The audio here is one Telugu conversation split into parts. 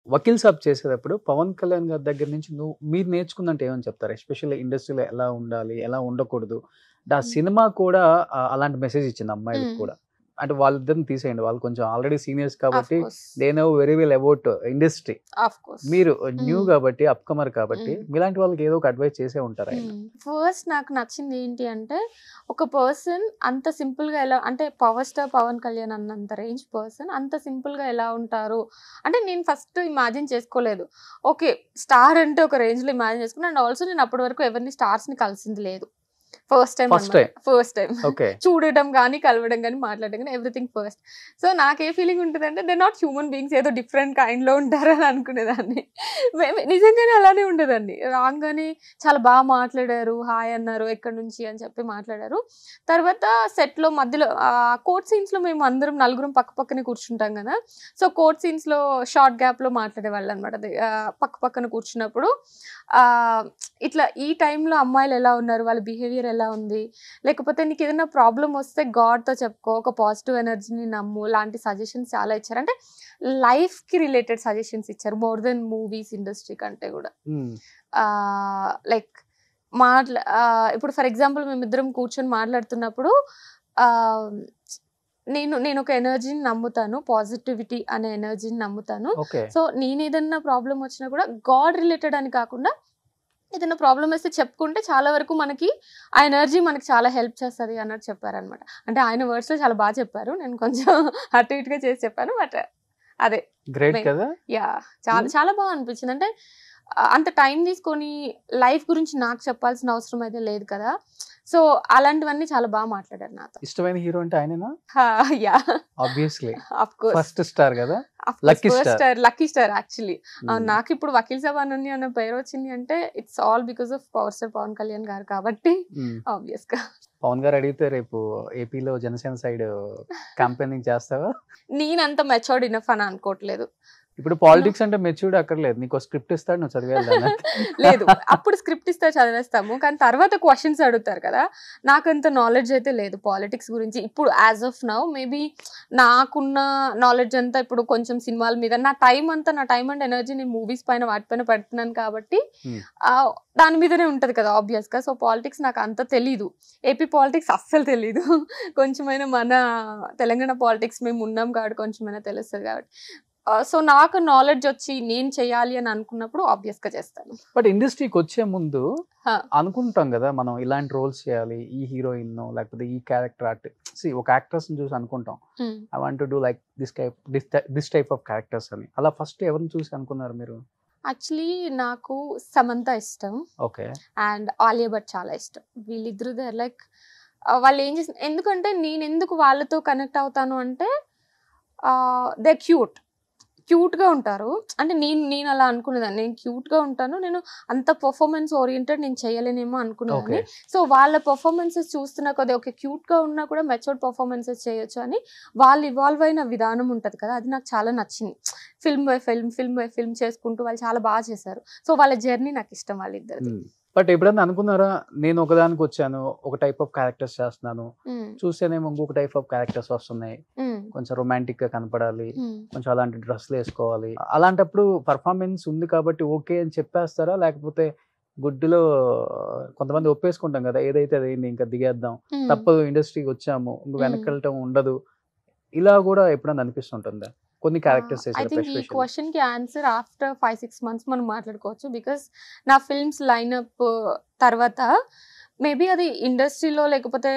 వకీల్ సాబ్ చేసేటప్పుడు పవన్ కళ్యాణ్ గారి దగ్గర నుంచి మీరు నేర్చుకుందంటే ఏమని చెప్తారు? ఎస్పెషల్లీ ఇండస్ట్రీలో ఎలా ఉండాలి, ఎలా ఉండకూడదు? అంటే ఆ హ్మ్. సినిమా కూడా అలాంటి మెసేజ్ ఇచ్చింది అమ్మాయిలకి హ్మ్. కూడా. అంటే వాళ్ళిద్దరిని తీసేయండి. వాళ్ళు కొంచెం ఆల్రెడీ సీనియర్స్ ఆఫ్ కాబట్టి course. They know very well about industry. Of course. మీరు న్యూ హ్మ్. కాబట్టి, అప్‌కమర్ కాబట్టి హ్మ్. మీలాంటి వాళ్ళకి ఏదో ఒక అడ్వైస్ చేసే ఉంటారు ఆయన. ఫస్ట్ నాకు నచ్చింది ఏంటి అంటే, ఒక పర్సన్ అంత సింపుల్‌గా ఎలా అంటే, పవర్ స్టార్ పవన్ కళ్యాణ్ అన్నంత రేంజ్ పర్సన్ అంత సింపుల్‌గా ఎలా ఉంటారు? అంటే నేను ఫస్ట్ ఇమాజిన్ చేసుకోలేదు. ఓకే. స్టార్ అంటే ఒక రేంజ్‌లో ఇమాజిన్ చేసుకున్నా. అండ్ ఆల్సో నేను అప్పటి వరకు ఎవరిని స్టార్స్‌ని కలిసింది లేదు. ఫస్ట్ టైమ్ ఫస్ట్ అన్నమాట. టైమ్. First time. ఓకే. చూడడం గానీ, కలవడం గానీ, మాట్లాడడం గానీ ఎవ్రీథింగ్ ఫస్ట్. సో, నాకే ఫీలింగ్ ఉంటదంటే దే నాట్ హ్యూమన్ బీయింగ్స్ ఏదో డిఫరెంట్ కైండ్‌లో ఉంటారని అనుకునేదాన్ని. నిజంగానే అలానే ఉండేదాన్ని. రాంగానే చాలా మాట్లాడారు, హాయ్ అన్నారు, ఎక్కడి నుంచి అని చెప్పి మాట్లాడారు. తర్వాత సెట్‌లో మధ్యలో కోర్ట్ సీన్స్‌లో మేము అందరం నలుగురం పక్క పక్కనే కూర్చుంటాం గదా! సో, కోర్ట్ సీన్స్‌లో షార్ట్ గ్యాప్‌లో మాట్లాడేవాళ్ళనమాట. పక్క పక్కన కూర్చున్నప్పుడు ఇట్లా ఈ టైంలో అమ్మాయిలు ఎలా ఉన్నారు? వాళ్ళ బిహేవియర్ ఎలా ఉంది? లేకపోతే నీకేదైనా ప్రాబ్లమ్ వస్తే గాడ్‌తో చెప్పుకో, ఒక పాజిటివ్ ఎనర్జీని నమ్ము లాంటి సజెషన్స్ చాలా ఇచ్చారు. అంటే లైఫ్‌కి రిలేటెడ్ సజెషన్స్ ఇచ్చారు. మోర్ దెన్ మూవీస్ ఇండస్ట్రీ కంటే గూడా. హ్మ్. లైక్ ఇప్పుడు ఫర్ ఎగ్జాంపుల్ మేమిద్దరం కూర్చొని మాట్లాడుతున్నప్పుడు ఆహ్, నేనొక ఎనర్జీని నమ్ముతాను. పాజిటివిటీ అనే ఎనర్జీని నమ్ముతాను. ఓకే. సో, నేనేదన్నా ప్రాబ్లమ్ వచ్చినా కూడా గాడ్ రిలేటెడ్ అని కాకుండా ఏదైనా ప్రాబ్లమ్ వస్తే చెప్పుకుంటే చాలా వరకు మనకి ఆ ఎనర్జీ మనకి చాలా హెల్ప్ చేస్తది అన్నట్టు చెప్పారనమాట. అంటే ఆయన వర్డ్స్‌లో చాలా చెప్పారు. నేను కొంచెం అటు ఇటుగా చేసి చెప్పాను. బట్ అదే గ్రేట్ మెయిన్. కదా! యాహ్! చాలా హ్మ్. చాలా అనిపించింది. అంటే అంత టైం తీసుకొని లైఫ్ గురించి నాకు చెప్పాల్సిన అవసరం అయితే లేదు కదా! సో, అలాంటివన్నీ చాలా మాట్లాడారు నాతో. ఇష్టమైన హీరో అంటే ఆయనేనా? Yeah! Obviously. Of course. First star గదా! Of course. Lucky first star. Star, lucky star actually. Hmm. నాకిప్పుడు వకీల్ సాబ్ అనన్య అన్న పేరొచ్చింది అంటే it's all because of power star Pawan Kalyan garu కాబట్టి హ్మ్. ఆబ్వియస్‌గా. పవన్ గారు అడిగితే రేపు ఏపీలో జనసేన సైడ్ క్యాంపెయినింగ్ చేస్తావా? నేనంత మెచ్యూర్డ్ ఇనఫ్ అని అనుకోవట్లేదు. ఇప్పుడు పాలిటిక్స్ అంటే మెచ్యూర్డ్ అక్కర్లేదు. నీకో స్క్రిప్ట్ ఇస్తాడు నువ్వు చదివేయాలి దాన్ని. లేదు. అప్పుడు స్క్రిప్ట్ ఇస్తే చదివేస్తాము. కానీ తర్వాత క్వెషన్స్ అడుగుతారు కదా! నాకంత నాలెడ్జ్ అయితే లేదు పాలిటిక్స్ గురించి. ఇప్పుడు యాస్ ఆఫ్ నౌ మేబీ నాకున్న నాలెడ్జ్ అంతా ఇప్పుడు కొంచెం సినిమాల మీద నా టైమ్ అండ్ ఎనర్జీ నేను మూవీస్ పైన వాటిపైన పెడుతున్నాను కాబట్టి హ్మ్. దాని మీదనే ఉంటది కదా ఆబ్వియస్‌గా. సో, పాలిటిక్స్ నాకు అంత తెలీదు. ఏపీ పాలిటిక్స్ అస్సలు తెలీదు. కొంచెమైనా మన తెలంగాణ పాలిటిక్స్ మేము ఉన్నాం కాబట్టి కొంచెమైనా తెలుస్తది కాబట్టి. సో, నాకు నాలెడ్జ్ వచ్చి నేను చేయాలి అని అనుకున్నప్పుడు ఆబ్వియస్‌గా చేస్తాను. బట్ ఇండస్ట్రీకొచ్చే ముందు హా! అనుకుంటాం గదా! మనం ఇలాంటి రోల్స్ చేయాలి. ఈ హీరోయిన్నో లేకపోతే ఈ క్యారెక్టర్ ఒక యాక్ట్రెస్‌ని చూసి అనుకుంటాం. హ్మ్. I want to do like this type of characters అని. అలా ఫస్ట్ ఎవరిని చూసి అనుకున్నారు మీరు? యాక్చువల్లీ నాకు సమంత ఇష్టం. ఓకే. అండ్ ఆలియా భట్ చాలా ఇష్టం. వీళ్ళిద్దరు దే ఆర్ లైక్ వాళ్ళు ఏం చేసిన ఎందుకంటే నేనెందుకు వాళ్ళతో కనెక్ట్ అవుతాను అంటే దే క్యూట్‌గా ఉంటారు. అంటే నేను అలా అనుకునేదాన్ని. నేను క్యూట్‌గా ఉంటాను. నేను అంత పెర్ఫార్మన్స్ ఓరియెంటెడ్ నేను చేయలేనేమో ఓకే. అనుకునేదాన్ని. సో, వాళ్ళ పెర్ఫార్మన్సెస్ చూస్తున్న కొద్దీ ఓకే. క్యూట్‌గా ఉన్నా కూడా మెచ్యూర్డ్ పెర్ఫార్మన్సెస్ చేయొచ్చు అని వాళ్ళు ఇవాల్వ్ అయిన విధానం ఉంటది కదా! అది నాకు చాలా నచ్చింది. Film by film, film by film చేసుకుంటూ వాళ్ళు చాలా చేశారు. సో, వాళ్ళ జర్నీ నాకిష్టం వాళ్ళిద్దరిది. హ్మ్. బట్ ఎప్పుడన్నా అనుకున్నారా? నేను ఒకదానికొచ్చాను. ఒక టైప్ ఆఫ్ క్యారెక్టర్స్ చేస్తున్నాను. హ్మ్. చూస్తేనేమో ఇంకొక టైప్ ఆఫ్ క్యారెక్టర్స్ వస్తున్నాయి. హ్మ్. కొంచెం రొమాంటిక్‌గా కనపడాలి. హ్మ్. కొంచెం అలాంటి డ్రెస్‌లేసుకోవాలి. అలాంటప్పుడు పెర్ఫార్మన్స్ ఉంది కాబట్టి ఓకే అని చెప్పేస్తారా? లేకపోతే గుడ్డిలో కొంతమంది ఒప్పేసుకుంటాం గదా! ఏదైతే అదయింది ఇంకా దిగేద్దాం. హ్మ్. తప్పదు ఇండస్ట్రీకొచ్చాము. ఇంక హ్మ్. వెనక్కెళ్ళటం ఉండదు. ఇలా గూడా ఎప్పుడన్నా అనిపిస్తుంటుందా? కొన్ని క్యారెక్టర్స్ ఐ చేసేటప్పుడు థింక్ ఈ ఎస్పెషల్లీ. క్వెషన్‌కి ఆన్సర్ ఆఫ్టర్ 5, 6 మంత్స్ మనం మాట్లాడుకోవచ్చు. బికాజ్ నా ఫిల్మ్స్ లైనప్ తర్వాత మేబీ అది ఇండస్ట్రీలో లేకపోతే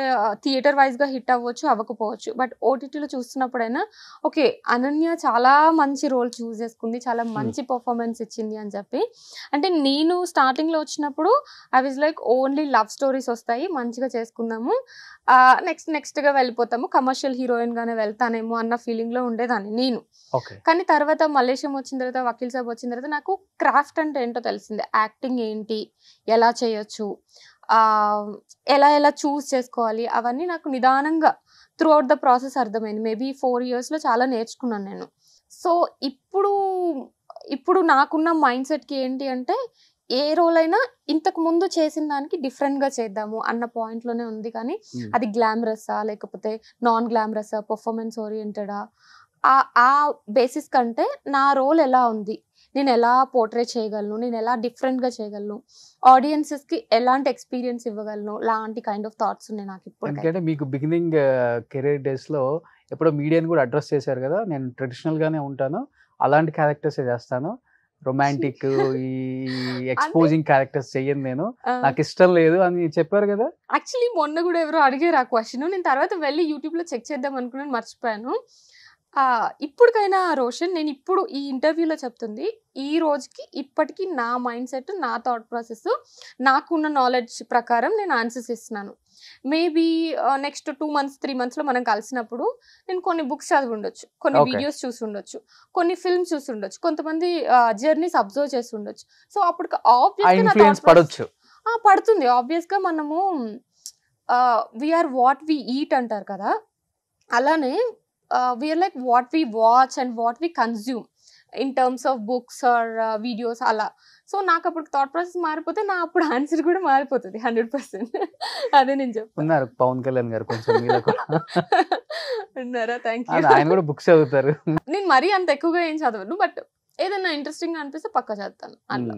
థియేటర్ వైస్‌గా హిట్ అవ్వచ్చు, అవ్వకపోవచ్చు. బట్ ఓటీటీలో చూస్తున్నప్పుడైనా ఓకే. అనన్య చాలా మంచి రోల్ చూజ్ చేసుకుంది. చాలా హ్మ్. మంచి పెర్ఫార్మన్స్ ఇచ్చింది అని చెప్పి. అంటే నేను స్టార్టింగ్‌లో వచ్చినప్పుడు I was like only love stories వస్తాయి. మంచిగా చేసుకుందాము. నెక్స్ట్‌గా వెళ్ళిపోతాము. కమర్షియల్ హీరోయిన్‌గానే వెళ్తానేమో అన్న ఫీలింగ్‌లో ఉండేదాన్ని నేను. ఓకే. కానీ తర్వాత మల్లేశం వచ్చిన తర్వాత, వకీల్ సాబ్ వచ్చిన తర్వాత నాకు క్రాఫ్ట్ అంటే ఏంటో తెలిసింది. యాక్టింగ్ ఏంటి? ఎలా చేయొచ్చు? ఆహ్, ఎలా చూజ్ చేసుకోవాలి? అవన్నీ నాకు నిదానంగా త్రూ ఔట్ ద ప్రాసెస్ అర్థమైంది. మేబీ 4 ఇయర్స్‌లో చాలా నేర్చుకున్నాను నేను. సో, ఇప్పుడు నాకున్న మైండ్ సెట్‌కి ఏంటి అంటే, ఏ రోల్ అయినా ఇంతకు ముందు చేసిన దానికి డిఫరెంట్‌గా చేద్దాము అన్న పాయింట్‌లోనే ఉంది కానీ, హ్మ్. అది గ్లామరస్సా? లేకపోతే నాన్ గ్లామరస్సా? పెర్ఫార్మన్స్ ఓరియెంటెడా? ఆ బేసిస్ కంటే నా రోల్ ఎలా ఉంది? నేను ఎలా పోర్ట్రే చేయగలను, నేను ఎలా డిఫరెంట్గా చేయగలను, ఆడియన్సెస్కి ఎలాంటి ఎక్స్పీరియన్స్ ఇవ్వగలను, లాంటి కైండ్ ఆఫ్ థాట్స్ ఉన్నాయి నాకు ఇప్పుడు. ఎందుకంటే మీకు బిగినింగ్ కెరీర్ డేస్లో ఎప్పుడో మీడియాని కూడా అడ్రస్ చేశారు కదా, నేను ట్రెడిషనల్గానే ఉంటాను, అలాంటి క్యారెక్టర్సే చేస్తాను, రొమాంటిక్ ఈ ఎక్స్పోజింగ్ క్యారెక్టర్స్ చెయ్యను, నేను నాకు ఇష్టం లేదు అని చెప్పారు కదా. యాక్చువల్లీ మొన్న కూడా ఎవరో అడిగారు ఆ క్వశ్చన్, నేను తర్వాత వెళ్ళి యూట్యూబ్లో చెక్ చేద్దాం అనుకున్నాను, మర్చిపోయాను. ఇప్పటికైనా రోషన్, నేను ఇప్పుడు ఈ ఇంటర్వ్యూలో చెప్తుంది ఈ రోజుకి ఇప్పటికీ నా మైండ్ సెట్, నా థాట్ ప్రాసెస్, నాకున్న నాలెడ్జ్ ప్రకారం నేను ఆన్సర్స్ ఇస్తున్నాను. మేబీ నెక్స్ట్ 2 months 3 monthsలో మనం కలిసినప్పుడు నేను కొన్ని బుక్స్ చదివి ఉండొచ్చు, కొన్ని వీడియోస్ చూసి ఉండొచ్చు, కొన్ని ఫిల్మ్స్ చూసి ఉండొచ్చు, కొంతమంది జర్నీస్ అబ్జర్వ్ చేసి ఉండొచ్చు. సో అప్పుడు పడుతుంది ఆబ్వియస్గా. మనము వీఆర్ వాట్ వి ఈట్ అంటారు కదా, అలానే we are like what we watch and what we consume in terms of books or videos అలా. సో నాకు అప్పుడు థాట్ ప్రాసెస్ మారిపోతే నా అప్పుడు ఆన్సర్ కూడా మారిపోతుంది 100%. అదే నేను చెప్తున్నారు. పవన్ కళ్యాణ్ గారు కొంచెం ఉన్నారా? Thank you. ఆయన కూడా బుక్స్ చదువుతారు. నేను మరీ అంత ఎక్కువగా ఏం చదవను, బట్ ఏదైనా ఇంట్రెస్టింగ్ అనిపిస్తే పక్కా చదువుతాను అట్లా.